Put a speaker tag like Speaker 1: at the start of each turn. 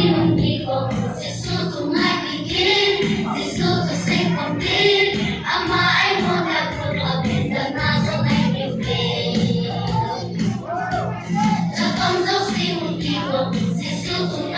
Speaker 1: undico, se sotto mai begin, se sotto sei complete, ama ay mo na put the naso ay bibig. Sa pangsaw si undico, se sotto